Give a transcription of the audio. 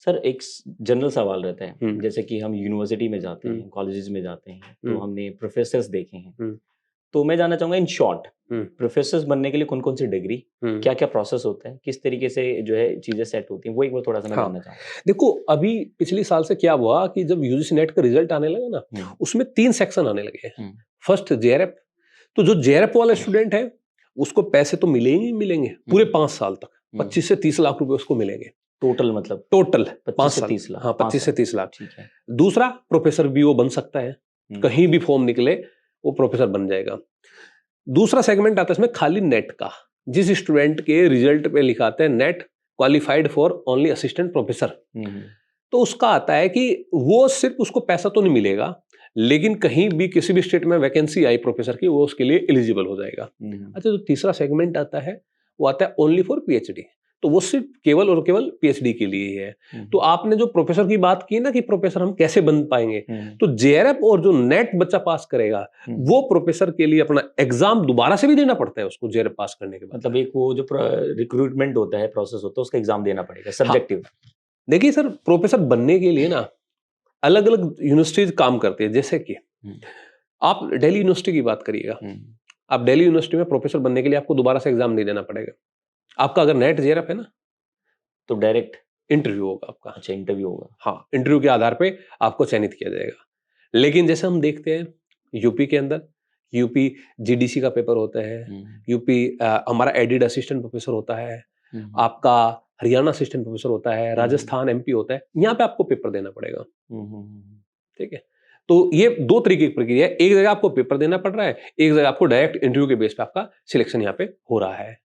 Sir एक general सवाल रहता है, हम्म जैसे कि हम यूनिवर्सिटी में जाते हैं, कॉलेजेस में जाते हैं, तो हम्म हमने प्रोफेसर्स देखे हैं। हम्म तो मैं जानना चाहूंगा इन शॉर्ट, हम्म प्रोफेसर्स बनने के लिए कौन कौन सी डिग्री, हम्म क्या क्या प्रोसेस होता है, किस तरीके से जो है चीजें सेट होती हैं, वो एक बार थोड़ा सा मैं हाँ, जानना चाहूंगा। देखो अभी पिछले साल से क्या हुआ कि जब यूजीसी नेट का रिजल्ट आने लगा ना, हम्म उसमें 3 सेक्शन आने लगे हैं। हम्म फर्स्ट जेआरएफ, तो जो जेआरएफ वाला स्टूडेंट है उसको पैसे तो मिलेंगे ही मिलेंगे पूरे 5 साल तक, 25 से 30 लाख रुपए उसको मिलेंगे टोटल, मतलब टोटल 5 25 से साल। 30 लाख, हाँ, 5 25 से साल, 30 लाख। ठीक है। दूसरा, प्रोफेसर भी वो बन सकता है, हम्म कहीं भी फॉर्म निकले वो प्रोफेसर बन जाएगा। दूसरा सेगमेंट आता है इसमें खाली नेट का, जिस स्टूडेंट के रिजल्ट पे लिखा आता है net qualified for only assistant professor, hmm तो उसका आता है कि वो सिर्फ उसको पैसा तो नहीं मिलेगा, लेकिन कहीं भी किसी भी स्टेट में वैकेंसी आई प्रोफेसर की, वो उसके लिए एलिजिबल हो जाएगा। अच्छा, जो तीसरा सेगमेंट आता है वो आता है ओनली फॉर पीएचडी, तो वो सिर्फ केवल और केवल पीएचडी के लिए ही है। तो आपने जो प्रोफेसर की बात की ना कि प्रोफेसर हम कैसे बन पाएंगे, तो जेआरएफ और जो नेट बच्चा पास करेगा वो प्रोफेसर के लिए अपना एग्जाम दोबारा से भी देना पड़ता है उसको, जेआरएफ पास करने के बाद। मतलब एक वो जो रिक्रूटमेंट होता है, प्रोसेस होता है, उसका एग्जाम देना पड़ेगा, हाँ, सब्जेक्टिव। देखिए सर, प्रोफेसर बनने के लिए ना अलग अलग यूनिवर्सिटीज काम करती है। जैसे कि आप दिल्ली यूनिवर्सिटी की बात करिएगा, आप दिल्ली यूनिवर्सिटी में प्रोफेसर बनने के लिए आपको दोबारा से एग्जाम नहीं देना पड़ेगा। आपका अगर नेट जेआरएफ है ना, तो डायरेक्ट इंटरव्यू होगा आपका। अच्छा, इंटरव्यू होगा। हाँ, इंटरव्यू के आधार पे आपको चयनित किया जाएगा। लेकिन जैसे हम देखते हैं यूपी के अंदर, यूपी जीडीसी का पेपर होता है, यूपी हमारा एडिड असिस्टेंट प्रोफेसर होता है, आपका हरियाणा असिस्टेंट प्रोफेसर होता है, राजस्थान एमपी होता है, यहाँ पे आपको पेपर देना पड़ेगा। ठीक है, तो ये 2 तरीके की प्रक्रिया है, एक जगह आपको पेपर देना पड़ रहा है, एक जगह आपको डायरेक्ट इंटरव्यू के बेस पे आपका सिलेक्शन यहाँ पे हो रहा है।